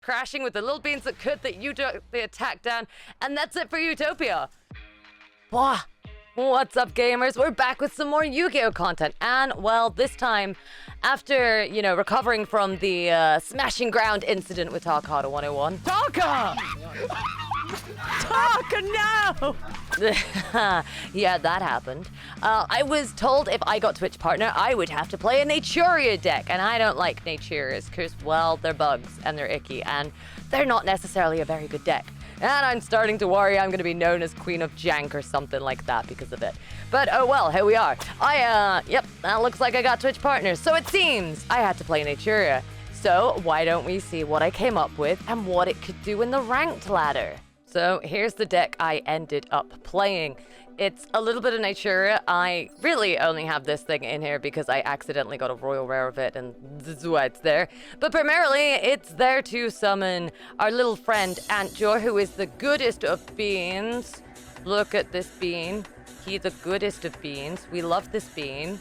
crashing with the little beans that could that you took the attack down, and that's it for Utopia. Wah! What's up, gamers? We're back with some more Yu-Gi-Oh content, and well, this time, after recovering from the smashing ground incident with Taka 101. Taka! Taka, no! Yeah, that happened. I was told if I got Twitch partner, I would have to play a Naturia deck, and I don't like Naturias because, well, they're bugs and they're icky, and they're not necessarily a very good deck. And I'm starting to worry I'm going to be known as Queen of Jank or something like that because of it. But oh well, here we are. Yep, that looks like I got Twitch partners. So it seems I had to play Naturia. So why don't we see what I came up with and what it could do in the ranked ladder. So here's the deck I ended up playing. It's a little bit of Naturia. I really only have this thing in here because I accidentally got a royal rare of it and this is why it's there. But primarily, it's there to summon our little friend Yugioh, who is the goodest of beans. Look at this bean. He's the goodest of beans. We love this bean.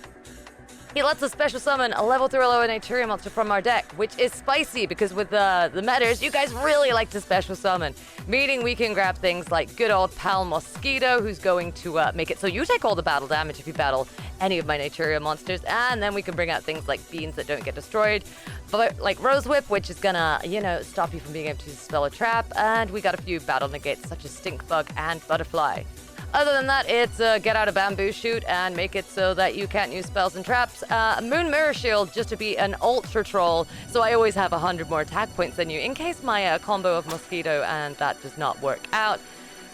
He lets us special summon a level 3 or lower Naturia monster from our deck, which is spicy because with the metas, you guys really like to special summon. Meaning we can grab things like good old pal Mosquito, who's going to make it so you take all the battle damage if you battle any of my Naturia monsters, and then we can bring out things like beans that don't get destroyed, but like Rose Whip, which is gonna, stop you from being able to spell a trap, and we got a few battle negates such as Stink Bug and Butterfly. Other than that, it's get out a bamboo shoot and make it so that you can't use spells and traps. Moon Mirror Shield just to be an ultra troll, so I always have 100 more attack points than you in case my combo of Mosquito and that does not work out.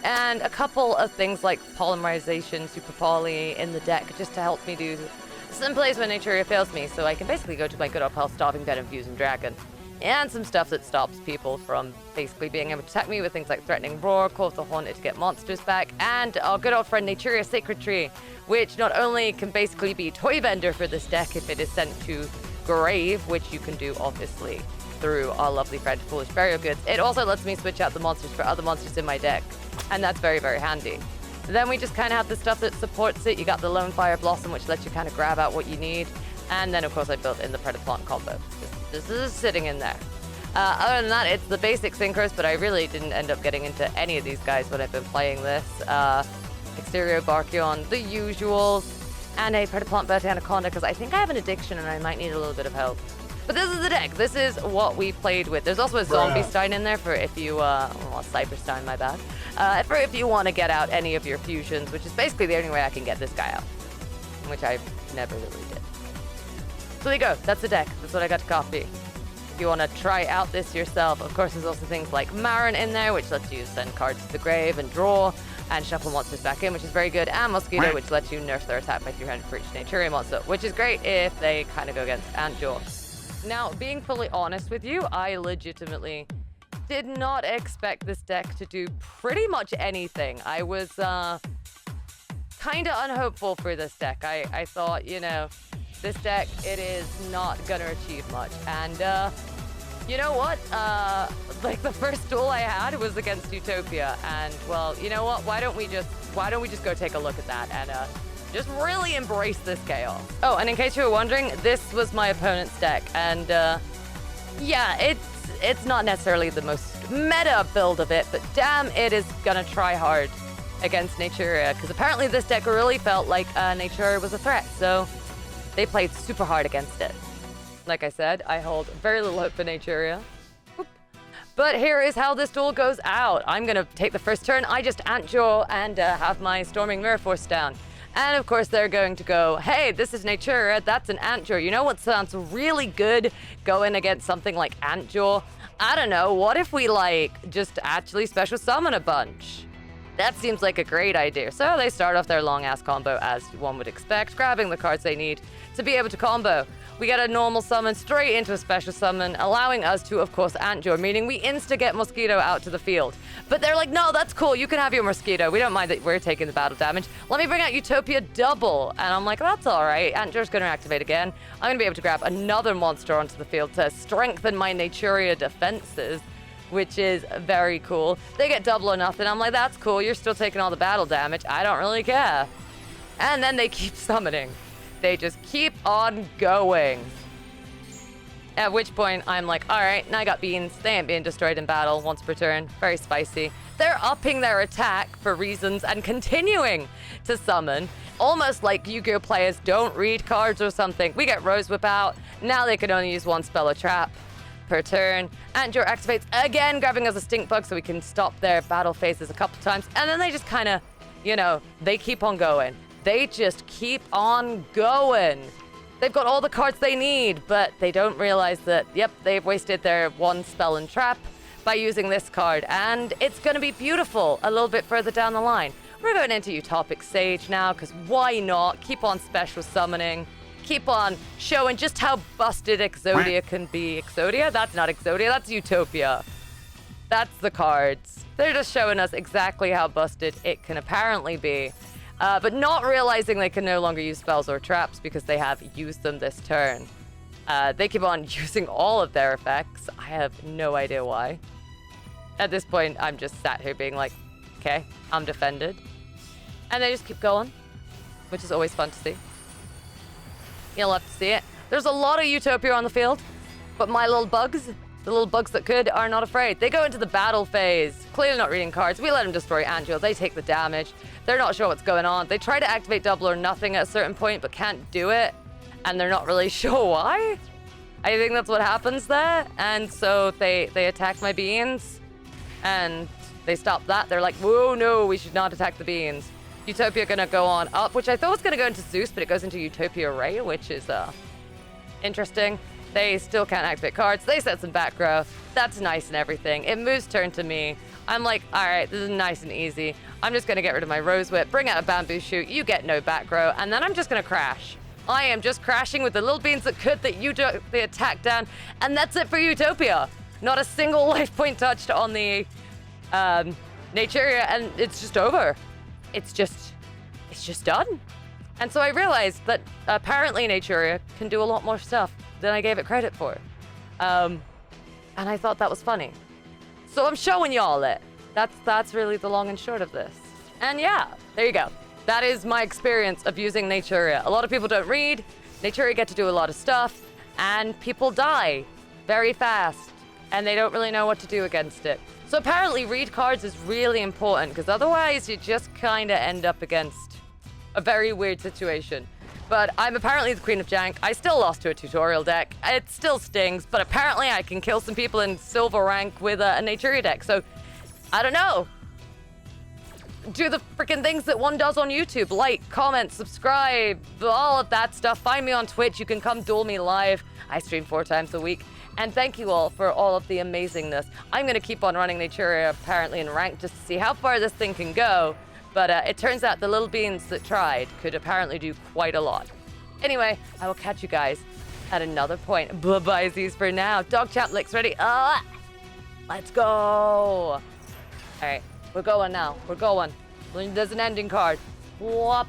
And a couple of things like Polymerization, Super Poly in the deck just to help me do some plays when Naturia fails me, so I can basically go to my good old pal Starving Den and Fusing Dragon. And some stuff that stops people from basically being able to attack me with things like Threatening Roar, Call of the Haunted to get monsters back, and our good old friend Naturia Sacred Tree, which not only can basically be toy vendor for this deck if it is sent to Grave, which you can do obviously through our lovely friend Foolish Burial Goods, it also lets me switch out the monsters for other monsters in my deck, and that's very, very handy. Then we just kind of have the stuff that supports it. You got the Lone Fire Blossom, which lets you kind of grab out what you need, and then of course I built in the Predaplant combo. This is sitting in there. Other than that, it's the basic synchros, but I really didn't end up getting into any of these guys when I've been playing this. Exterior Barkion, the usuals, and a Predaplant Bertie Anaconda, because I think I have an addiction and I might need a little bit of help. But this is the deck. This is what we played with. There's also a Zombie Stein in there for if you, Cyber Stein, my bad. For if you want to get out any of your fusions, which is basically the only way I can get this guy out, which I never really did. So there you go, that's the deck. That's what I got to copy. If you want to try out this yourself, of course there's also things like Marin in there, which lets you send cards to the grave and draw, and shuffle monsters back in, which is very good, and Mosquito, which lets you nerf their attack by 300 for each Naturia monster, which is great if they kind of go against Yugioh. Now, being fully honest with you, I legitimately did not expect this deck to do pretty much anything. I was kind of unhopeful for this deck. I thought, this deck, it is not gonna achieve much. And you know what? Like the first duel I had was against Utopia, and well, you know what? Why don't we just go take a look at that and just really embrace this chaos. Oh, and in case you were wondering, this was my opponent's deck, and yeah, it's not necessarily the most meta build of it, but damn, it is gonna try hard against Naturia, because apparently this deck really felt like Naturia was a threat, so they played super hard against it. Like I said, I hold very little hope for Naturia. But here is how this duel goes out. I'm gonna take the first turn. I just Yugioh and have my Storming Mirror Force down. And of course they're going to go, hey, this is Naturia, that's an Yugioh. You know what sounds really good going against something like Yugioh? I don't know, what if we just actually special summon a bunch? That seems like a great idea. So they start off their long-ass combo as one would expect, grabbing the cards they need to be able to combo. We get a normal summon straight into a special summon, allowing us to, of course, Yugioh, meaning we insta-get Mosquito out to the field. But they're like, no, that's cool, you can have your Mosquito. We don't mind that we're taking the battle damage. Let me bring out Utopia double. And I'm like, that's all right. Yugioh's gonna activate again. I'm gonna be able to grab another monster onto the field to strengthen my Naturia defenses, which is very cool. They get double or nothing. I'm like, that's cool. You're still taking all the battle damage. I don't really care. And then they keep summoning. They just keep on going. At which point, I'm like, all right, now I got beans. They ain't being destroyed in battle once per turn. Very spicy. They're upping their attack for reasons and continuing to summon. Almost like Yu-Gi-Oh players don't read cards or something. We get Rose Whip out. Now they can only use one spell or trap per turn. Antjor activates again, grabbing us a stink bug so we can stop their battle phases a couple times. And then they just kind of, you know, they keep on going. They just keep on going. They've got all the cards they need, but they don't realize that, yep, they've wasted their one spell and trap by using this card. And it's going to be beautiful a little bit further down the line. We're going into Utopic Sage now, because why not? Keep on special summoning. Keep on showing just how busted Exodia can be. Exodia? That's not Exodia, that's Utopia. That's the cards. They're just showing us exactly how busted it can apparently be. But not realizing they can no longer use spells or traps because they have used them this turn. They keep on using all of their effects. I have no idea why. At this point, I'm just sat here being like, okay, I'm defended. And they just keep going, which is always fun to see. You'll have to see it. There's a lot of Utopia on the field, but my little bugs, the little bugs that could, are not afraid. They go into the battle phase, clearly not reading cards. We let them destroy Antjor. They take the damage. They're not sure what's going on. They try to activate double or nothing at a certain point, but can't do it. And they're not really sure why. I think that's what happens there. And so they attack my beans. And they stop that. They're like, whoa, no, we should not attack the beans. Utopia gonna go on up, which I thought was gonna go into Zeus, but it goes into Utopia Ray, which is interesting. They still can't activate cards. They set some back row. That's nice and everything. It moves turn to me. I'm like, all right, this is nice and easy. I'm just going to get rid of my Rose Whip, bring out a Bamboo Shoot, you get no back row, and then I'm just going to crash. I am just crashing with the little beans that could, the attack down, and that's it for Utopia. Not a single life point touched on the Naturia, and it's just over. It's just done. And so I realized that apparently Naturia can do a lot more stuff than I gave it credit for. And I thought that was funny. So I'm showing y'all it. That's really the long and short of this. And yeah, there you go. That is my experience of using Naturia. A lot of people don't read. Naturia get to do a lot of stuff, and people die very fast, and they don't really know what to do against it. So apparently read cards is really important, because otherwise you just kind of end up against a very weird situation. But I'm apparently the Queen of Jank. I still lost to a tutorial deck. It still stings, but apparently I can kill some people in silver rank with a Naturia deck. So, I don't know. Do the freaking things that one does on YouTube. Like, comment, subscribe, all of that stuff. Find me on Twitch. You can come duel me live. I stream 4 times a week. And thank you all for all of the amazingness. I'm going to keep on running Naturia apparently in rank just to see how far this thing can go. But it turns out the little beans that tried could apparently do quite a lot. Anyway, I will catch you guys at another point. Bye-bye-sies for now. Dog Champ licks ready. Let's go. All right, we're going now. We're going. There's an ending card. Whoop.